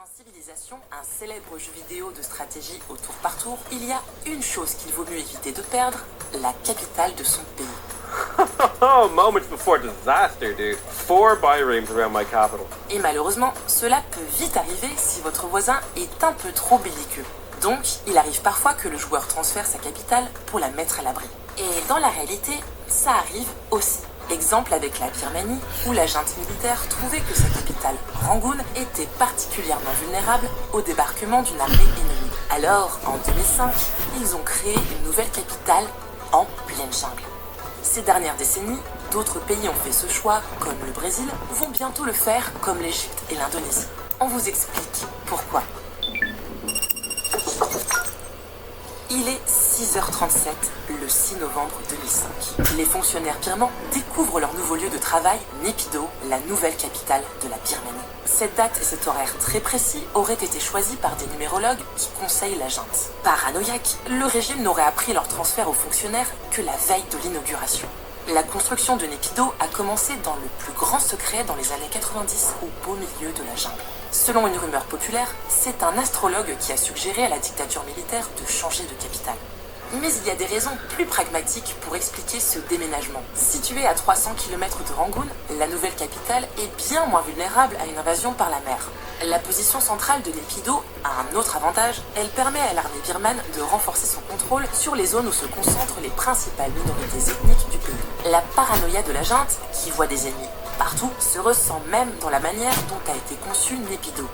Dans Civilization, un célèbre jeu vidéo de stratégie au tour par tour, il y a une chose qu'il vaut mieux éviter de perdre, la capitale de son pays. Oh, moments before disaster, dude. 4 biremes around my capital. Et malheureusement, cela peut vite arriver si votre voisin est un peu trop belliqueux. Donc, il arrive parfois que le joueur transfère sa capitale pour la mettre à l'abri. Et dans la réalité, ça arrive aussi. Exemple avec la Birmanie, où la junte militaire trouvait que sa capitale, Rangoon, était particulièrement vulnérable au débarquement d'une armée ennemie. Alors, en 2005, ils ont créé une nouvelle capitale en pleine jungle. Ces dernières décennies, d'autres pays ont fait ce choix, comme le Brésil, vont bientôt le faire, comme l'Égypte et l'Indonésie. On vous explique pourquoi. Il est 6h37 le 6 novembre 2005. Les fonctionnaires birmans découvrent leur nouveau lieu de travail, Naypyidaw, la nouvelle capitale de la Birmanie. Cette date et cet horaire très précis auraient été choisis par des numérologues qui conseillent la junte. Paranoïaque, le régime n'aurait appris leur transfert aux fonctionnaires que la veille de l'inauguration. La construction de Naypyidaw a commencé dans le plus grand secret dans les années 90, au beau milieu de la jungle. Selon une rumeur populaire, c'est un astrologue qui a suggéré à la dictature militaire de changer de capitale. Mais il y a des raisons plus pragmatiques pour expliquer ce déménagement. Située à 300 km de Rangoon, la nouvelle capitale est bien moins vulnérable à une invasion par la mer. La position centrale de Naypyidaw a un autre avantage, elle permet à l'armée birmane de renforcer son contrôle sur les zones où se concentrent les principales minorités ethniques du pays. La paranoïa de la junte, qui voit des ennemis partout, se ressent même dans la manière dont a été conçu Naypyidaw.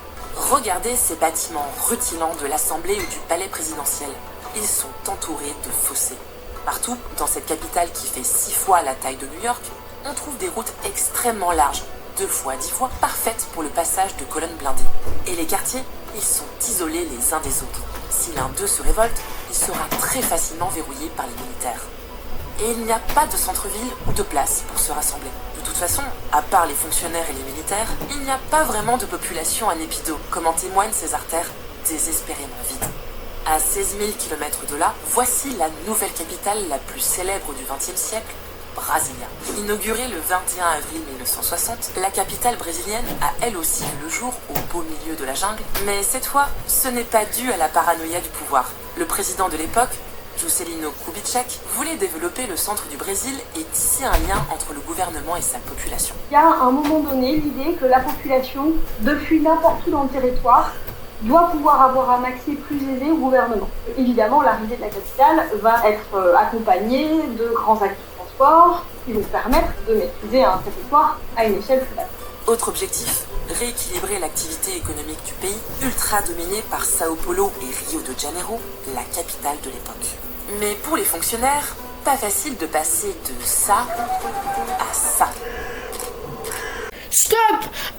Regardez ces bâtiments rutilants de l'Assemblée ou du palais présidentiel. Ils sont entourés de fossés. Partout, dans cette capitale qui fait 6 fois la taille de New York, on trouve des routes extrêmement larges, 2 fois 10 fois, parfaites pour le passage de colonnes blindées. Et les quartiers, ils sont isolés les uns des autres. Si l'un d'eux se révolte, il sera très facilement verrouillé par les militaires. Et il n'y a pas de centre-ville ou de place pour se rassembler. De toute façon, à part les fonctionnaires et les militaires, il n'y a pas vraiment de population à Naypyidaw, comme en témoignent ces artères désespérément vides. À 16 000 km de là, voici la nouvelle capitale la plus célèbre du XXe siècle, Brasilia. Inaugurée le 21 avril 1960, la capitale brésilienne a elle aussi vu le jour au beau milieu de la jungle, mais cette fois, ce n'est pas dû à la paranoïa du pouvoir. Le président de l'époque, Juscelino Kubitschek, voulait développer le centre du Brésil et tisser un lien entre le gouvernement et sa population. Il y a à un moment donné l'idée que la population, depuis n'importe où dans le territoire, doit pouvoir avoir un accès plus aisé au gouvernement. Évidemment, l'arrivée de la capitale va être accompagnée de grands axes de transport qui vont permettre de maîtriser un territoire à une échelle plus basse. Autre objectif, rééquilibrer l'activité économique du pays, ultra dominée par Sao Paulo et Rio de Janeiro, la capitale de l'époque. Mais pour les fonctionnaires, pas facile de passer de ça à ça. Stop!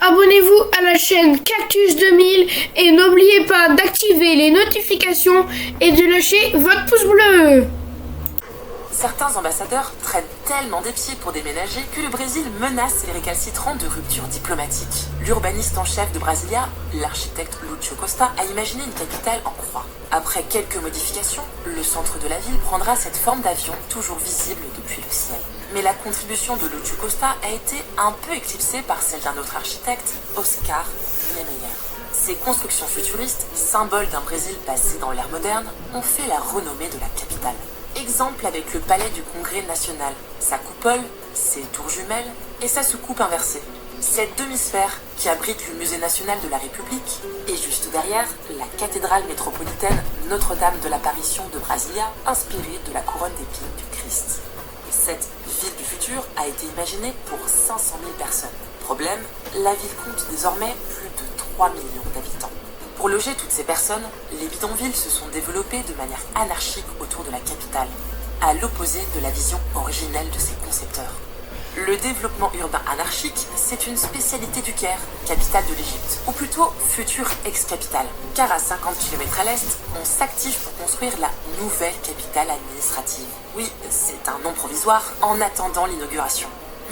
Abonnez-vous à la chaîne Cactus 2000 et n'oubliez pas d'activer les notifications et de lâcher votre pouce bleu! Certains ambassadeurs traînent tellement des pieds pour déménager que le Brésil menace les récalcitrants de rupture diplomatique. L'urbaniste en chef de Brasilia, l'architecte Lúcio Costa, a imaginé une capitale en croix. Après quelques modifications, le centre de la ville prendra cette forme d'avion toujours visible depuis le ciel. Mais la contribution de Lúcio Costa a été un peu éclipsée par celle d'un autre architecte, Oscar Niemeyer. Ces constructions futuristes, symboles d'un Brésil passé dans l'ère moderne, ont fait la renommée de la capitale. Exemple avec le palais du Congrès national, sa coupole, ses tours jumelles et sa soucoupe inversée. Cette demi-sphère qui abrite le musée national de la République et juste derrière, la cathédrale métropolitaine Notre-Dame de l'Apparition de Brasilia, inspirée de la couronne d'épines du Christ. Cette ville du futur a été imaginée pour 500 000 personnes. Problème, la ville compte désormais plus de 3 millions d'habitants. Pour loger toutes ces personnes, les bidonvilles se sont développés de manière anarchique autour de la capitale, à l'opposé de la vision originelle de ses concepteurs. Le développement urbain anarchique, c'est une spécialité du Caire, capitale de l'Égypte, ou plutôt future ex-capitale, car à 50 km à l'est, on s'active pour construire la nouvelle capitale administrative. Oui, c'est un nom provisoire en attendant l'inauguration.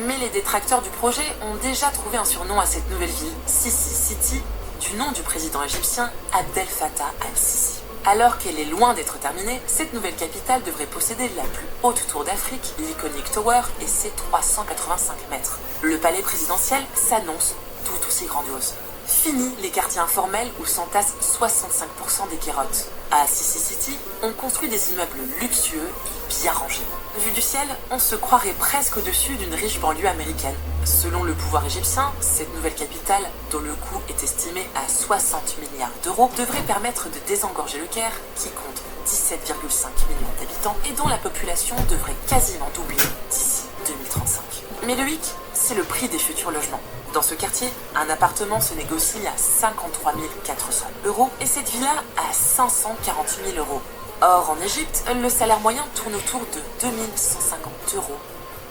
Mais les détracteurs du projet ont déjà trouvé un surnom à cette nouvelle ville, Sisi City, du nom du président égyptien Abdel Fattah al-Sisi. Alors qu'elle est loin d'être terminée, cette nouvelle capitale devrait posséder la plus haute tour d'Afrique, l'Iconic Tower, et ses 385 mètres. Le palais présidentiel s'annonce tout aussi grandiose. Fini les quartiers informels où s'entassent 65% des kérotes. À Sissi City, on construit des immeubles luxueux et bien rangés. Vu du ciel, on se croirait presque au-dessus d'une riche banlieue américaine. Selon le pouvoir égyptien, cette nouvelle capitale, dont le coût est estimé à 60 milliards d'euros, devrait permettre de désengorger le Caire, qui compte 17,5 millions d'habitants et dont la population devrait quasiment doubler d'ici 2035. Mais le hic, c'est le prix des futurs logements. Dans ce quartier, un appartement se négocie à 53 400 euros et cette villa à 540 000 euros. Or, en Égypte, le salaire moyen tourne autour de 2150 euros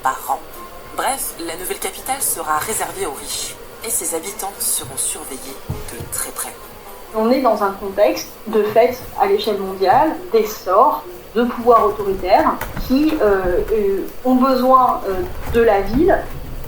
par an. Bref, la nouvelle capitale sera réservée aux riches et ses habitants seront surveillés de très près. On est dans un contexte de fait à l'échelle mondiale d'essor de pouvoirs autoritaires qui ont besoin de la ville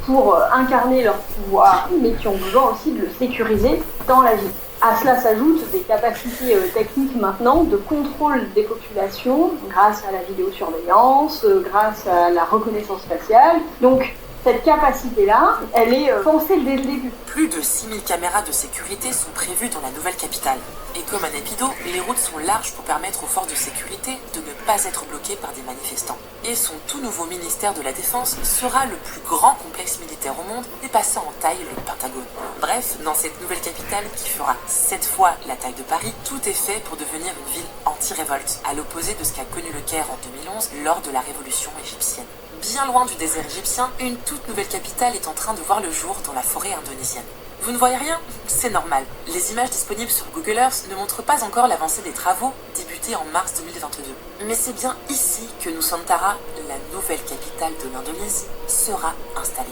pour incarner leur pouvoir, mais qui ont besoin aussi de le sécuriser dans la ville. À cela s'ajoutent des capacités techniques maintenant de contrôle des populations grâce à la vidéosurveillance, grâce à la reconnaissance faciale. Donc cette capacité-là, elle est pensée dès le début. Plus de 6000 caméras de sécurité sont prévues dans la nouvelle capitale. Et comme à Naypyidaw, les routes sont larges pour permettre aux forces de sécurité de ne pas être bloquées par des manifestants. Et son tout nouveau ministère de la Défense sera le plus grand complexe militaire au monde, dépassant en taille le Pentagone. Bref, dans cette nouvelle capitale qui fera 7 fois la taille de Paris, tout est fait pour devenir une ville anti-révolte, à l'opposé de ce qu'a connu le Caire en 2011 lors de la révolution égyptienne. Bien loin du désert égyptien, une toute nouvelle capitale est en train de voir le jour dans la forêt indonésienne. Vous ne voyez rien? C'est normal. Les images disponibles sur Google Earth ne montrent pas encore l'avancée des travaux débutés en mars 2022. Mais c'est bien ici que Nusantara, la nouvelle capitale de l'Indonésie, sera installée.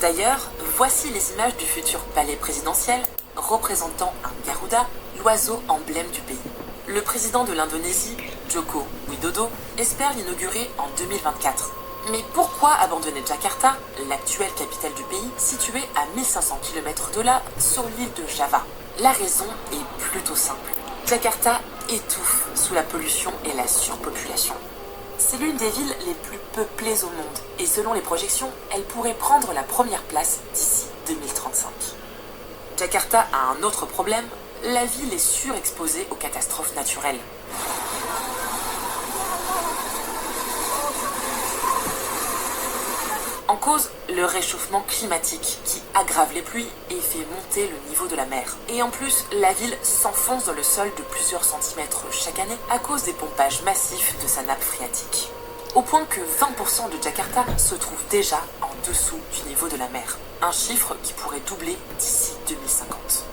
D'ailleurs, voici les images du futur palais présidentiel représentant un Garuda, l'oiseau emblème du pays. Le président de l'Indonésie, Joko Widodo, espère l'inaugurer en 2024. Mais pourquoi abandonner Jakarta, l'actuelle capitale du pays, située à 1500 km de là, sur l'île de Java? La raison est plutôt simple. Jakarta étouffe sous la pollution et la surpopulation. C'est l'une des villes les plus peuplées au monde, et selon les projections, elle pourrait prendre la première place d'ici 2035. Jakarta a un autre problème, la ville est surexposée aux catastrophes naturelles. En cause, le réchauffement climatique qui aggrave les pluies et fait monter le niveau de la mer. Et en plus, la ville s'enfonce dans le sol de plusieurs centimètres chaque année à cause des pompages massifs de sa nappe phréatique. Au point que 20% de Jakarta se trouve déjà en dessous du niveau de la mer. Un chiffre qui pourrait doubler d'ici 2050.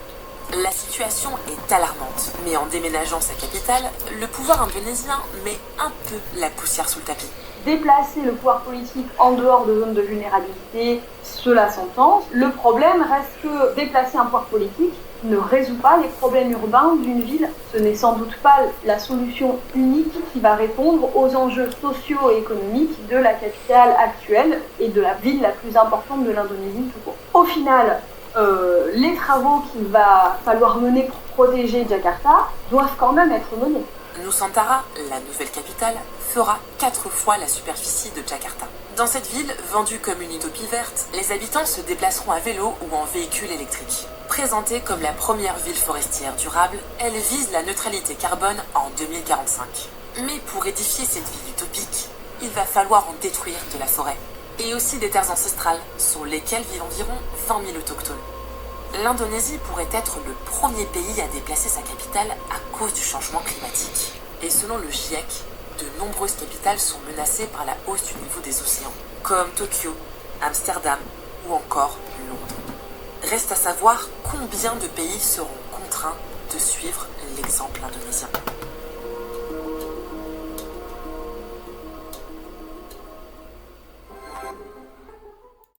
La situation est alarmante, mais en déménageant sa capitale, le pouvoir indonésien met un peu la poussière sous le tapis. Déplacer le pouvoir politique en dehors de zones de vulnérabilité, cela s'entend. Le problème reste que déplacer un pouvoir politique ne résout pas les problèmes urbains d'une ville. Ce n'est sans doute pas la solution unique qui va répondre aux enjeux sociaux et économiques de la capitale actuelle et de la ville la plus importante de l'Indonésie tout court. Au final, les travaux qu'il va falloir mener pour protéger Jakarta doivent quand même être menés. Nusantara, la nouvelle capitale, fera 4 fois la superficie de Jakarta. Dans cette ville, vendue comme une utopie verte, les habitants se déplaceront à vélo ou en véhicule électrique. Présentée comme la première ville forestière durable, elle vise la neutralité carbone en 2045. Mais pour édifier cette ville utopique, il va falloir en détruire de la forêt. Et aussi des terres ancestrales, sur lesquelles vivent environ 20 000 autochtones. L'Indonésie pourrait être le premier pays à déplacer sa capitale à cause du changement climatique. Et selon le GIEC, de nombreuses capitales sont menacées par la hausse du niveau des océans, comme Tokyo, Amsterdam ou encore Londres. Reste à savoir combien de pays seront contraints de suivre l'exemple indonésien.